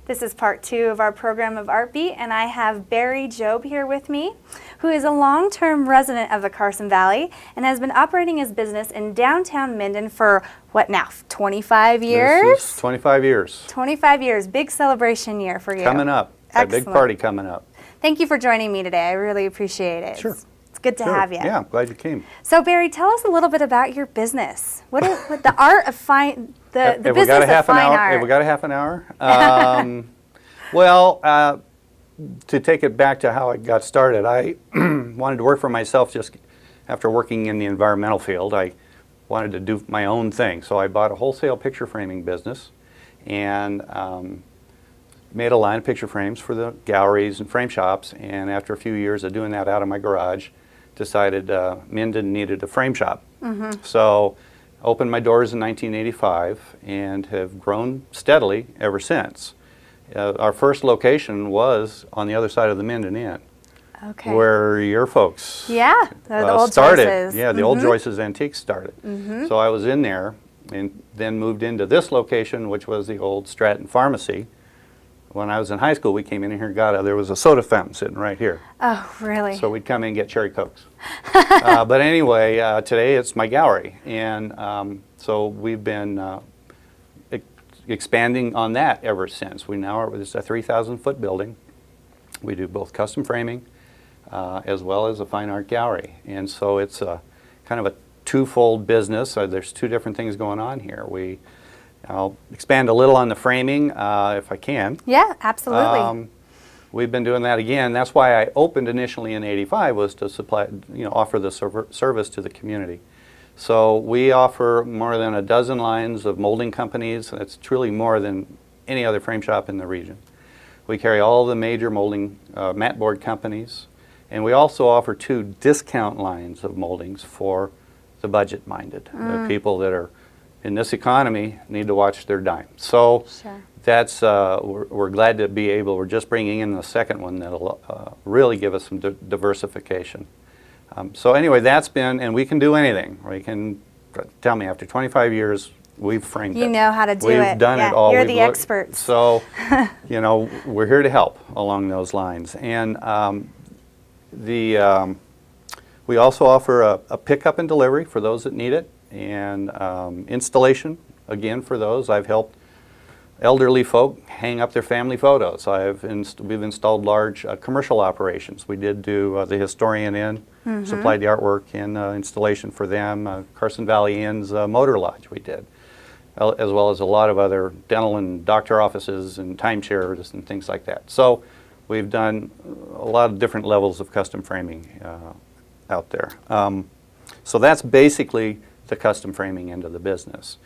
This is part 2 of our program of ArtBeat, and I have Barry Jobe here with me, who is a long-term resident of the Carson Valley and has been operating his business in downtown Minden for, what now, 25 years? This is 25 years. 25 years. Big celebration year for you. Coming up. A big party coming up. Thank you for joining me today. I really appreciate it. Sure. It's good to have you. Yeah, I'm glad you came. So Barry, tell us a little bit about your business. What the art of fine, the business of fine art. Have we got a half an hour? Well, to take it back to how I got started, I wanted to work for myself just after working in the environmental field. I wanted to do my own thing. So I bought a wholesale picture framing business and made a line of picture frames for the galleries and frame shops. And after a few years of doing that out of my garage, decided Minden needed a frame shop. So opened my doors in 1985 and have grown steadily ever since. Our first location was on the other side of the Minden Inn, where your folks the old started. Joyce's. Yeah, the old Joyce's Antiques started. So I was in there and then moved into this location, which was the old Stratton Pharmacy. When I was in high school, we came in here and there was a soda fountain sitting right here. Oh, really? So we'd come in and get cherry Cokes. But anyway, today it's my gallery. And so we've been expanding on that ever since. It's a 3,000-foot building. We do both custom framing as well as a fine art gallery. And so it's kind of a twofold business. There's two different things going on here. I'll expand a little on the framing if I can. Yeah, absolutely. We've been doing that again. That's why I opened initially in '85 was to supply, offer the service to the community. So we offer more than a dozen lines of molding companies. That's truly more than any other frame shop in the region. We carry all the major molding mat board companies, and we also offer 2 discount lines of moldings for the budget-minded, the people that are in this economy need to watch their dime. So that's we're glad to be able. We're just bringing in the second one that'll really give us some diversification. So anyway, that's been, and we can do anything. We can tell me after 25 years we've framed it. You know how to do it. We've done it all. You're the experts. So we're here to help along those lines. And we also offer a pickup and delivery for those that need it. And installation, again, for those. I've helped elderly folk hang up their family photos. We've installed large commercial operations. We did do the Historian Inn, supplied the artwork and installation for them. Carson Valley Inn's Motor Lodge we did, as well as a lot of other dental and doctor offices and timeshares and things like that. So we've done a lot of different levels of custom framing out there. So that's basically the custom framing end of the business.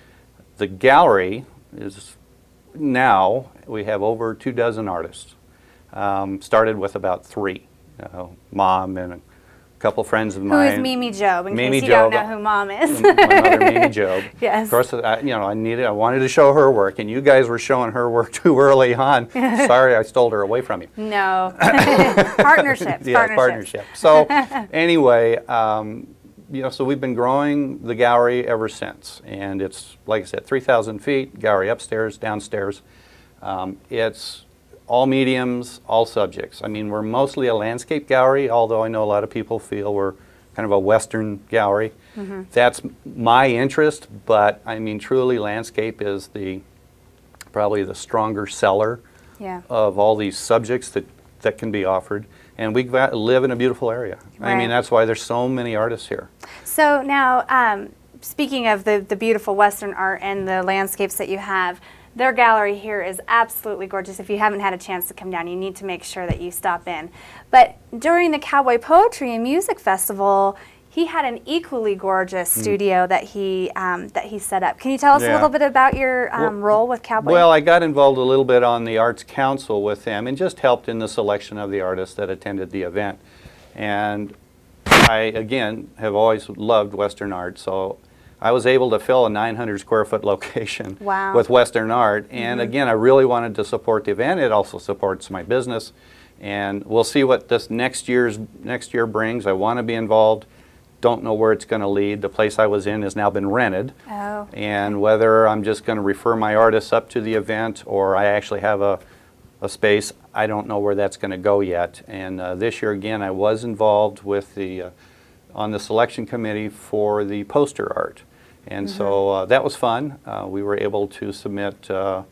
The gallery is now, we have over 24 artists. Started with about 3. Mom and a couple friends of mine. Who is Mimi Jobe, in Mimi case you don't know who Mom is? My mother, Mimi Jobe. Yes. Of course, I wanted to show her work, and you guys were showing her work too early on. Sorry, I stole her away from you. No. Partnerships. Yeah, partnership. So anyway, so we've been growing the gallery ever since, and it's, like I said, 3,000 feet, gallery upstairs, downstairs. It's all mediums, all subjects. I mean, we're mostly a landscape gallery, although I know a lot of people feel we're kind of a Western gallery. That's my interest, but I mean, truly landscape is probably the stronger seller of all these subjects that can be offered. And we live in a beautiful area. Right. I mean, that's why there's so many artists here. So now, speaking of the beautiful Western art and the landscapes that you have, their gallery here is absolutely gorgeous. If you haven't had a chance to come down, you need to make sure that you stop in. But during the Cowboy Poetry and Music Festival, he had an equally gorgeous studio that he set up. Can you tell us a little bit about your role with Cowboy? Well, I got involved a little bit on the Arts Council with them and just helped in the selection of the artists that attended the event. And I, again, have always loved Western art, so I was able to fill a 900 square foot location with Western art. And again, I really wanted to support the event. It also supports my business. And we'll see what this next year brings. I want to be involved. Don't know where it's going to lead. The place I was in has now been rented. And whether I'm just going to refer my artists up to the event or I actually have a a space. I don't know where that's going to go yet. And this year, again, I was involved with on the selection committee for the poster art. And so that was fun. We were able to submit, I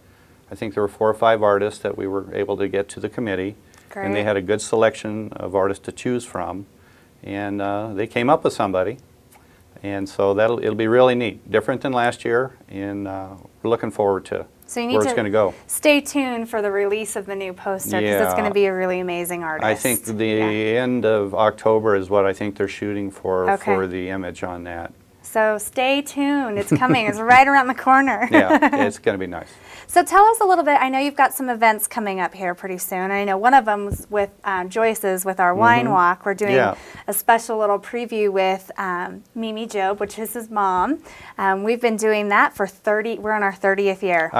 think there were 4 or 5 artists that we were able to get to the committee. Great. And they had a good selection of artists to choose from. And they came up with somebody. And so it'll be really neat, different than last year, and we're looking forward to So you where need it's going to go. stay tuned for the release of the new poster because it's Yeah. going to be a really amazing artist. I think the Yeah. end of October is what I think they're shooting for Okay. the image on that. So stay tuned. It's coming. It's right around the corner. Yeah, it's going to be nice. So tell us a little bit. I know you've got some events coming up here pretty soon. I know one of them was with Joyce's with our wine walk. We're doing Yeah. a special little preview with Mimi Job, which is his mom. We've been doing that for 30. We're on our 30th year.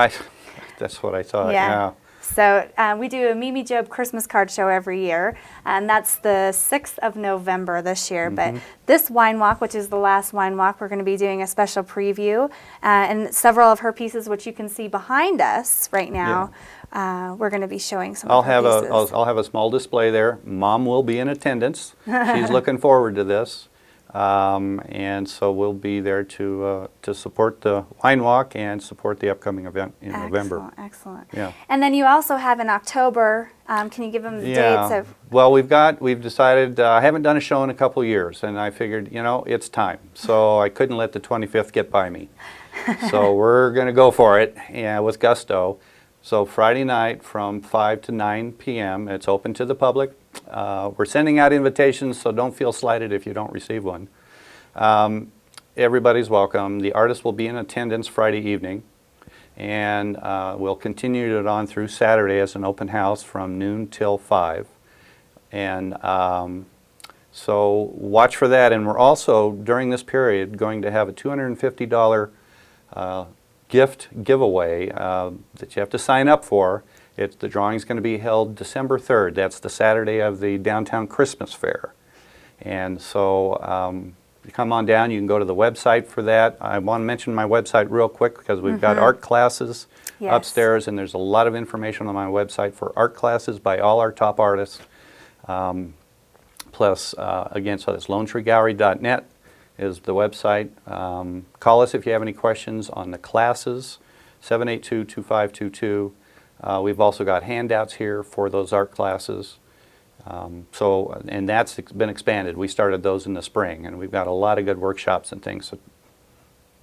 That's what I thought. Yeah. So we do a Mimi Job Christmas card show every year, and that's the 6th of November this year. But this wine walk, which is the last wine walk, we're going to be doing a special preview, and several of her pieces, which you can see behind us right now. We're going to be showing some I'll of her have pieces. I'll have a small display there. Mom will be in attendance. She's looking forward to this. And so we'll be there to support the wine walk and support the upcoming event in November. Excellent. Yeah. And then you also have in October. Can you give them the dates of? Well, we've decided, I haven't done a show in a couple years, and I figured, it's time. So I couldn't let the 25th get by me. So we're going to go for it with gusto. So Friday night from 5 to 9 p.m., it's open to the public. We're sending out invitations, so don't feel slighted if you don't receive one. Everybody's welcome. The artist will be in attendance Friday evening, and we'll continue it on through Saturday as an open house from noon till 5. And so watch for that. And we're also, during this period, going to have a $250 gift giveaway that you have to sign up for. The drawing's going to be held December 3rd. That's the Saturday of the Downtown Christmas Fair. And so you come on down, you can go to the website for that. I want to mention my website real quick because we've got art classes upstairs, and there's a lot of information on my website for art classes by all our top artists. Plus, again, so that's lonetreegallery.net is the website. Call us if you have any questions on the classes, 782-2522. We've also got handouts here for those art classes. And that's been expanded. We started those in the spring, and we've got a lot of good workshops and things, so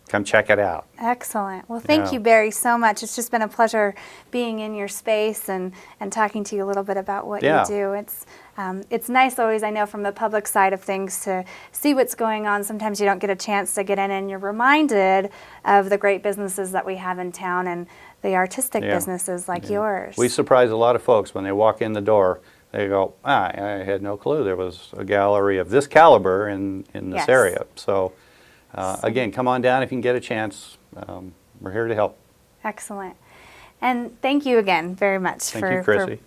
come check it out. Excellent. Well, thank you, Barry, so much. It's just been a pleasure being in your space and talking to you a little bit about what you do. It's nice always, I know, from the public side of things to see what's going on. Sometimes you don't get a chance to get in, and you're reminded of the great businesses that we have in town and the artistic businesses like yours. We surprise a lot of folks when they walk in the door. They go, I had no clue there was a gallery of this caliber in this area. So, again, come on down if you can get a chance. We're here to help. Excellent. And thank you again very much for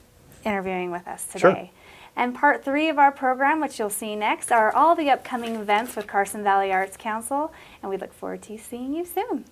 interviewing with us today. Sure. And part 3 of our program, which you'll see next, are all the upcoming events with Carson Valley Arts Council, and we look forward to seeing you soon.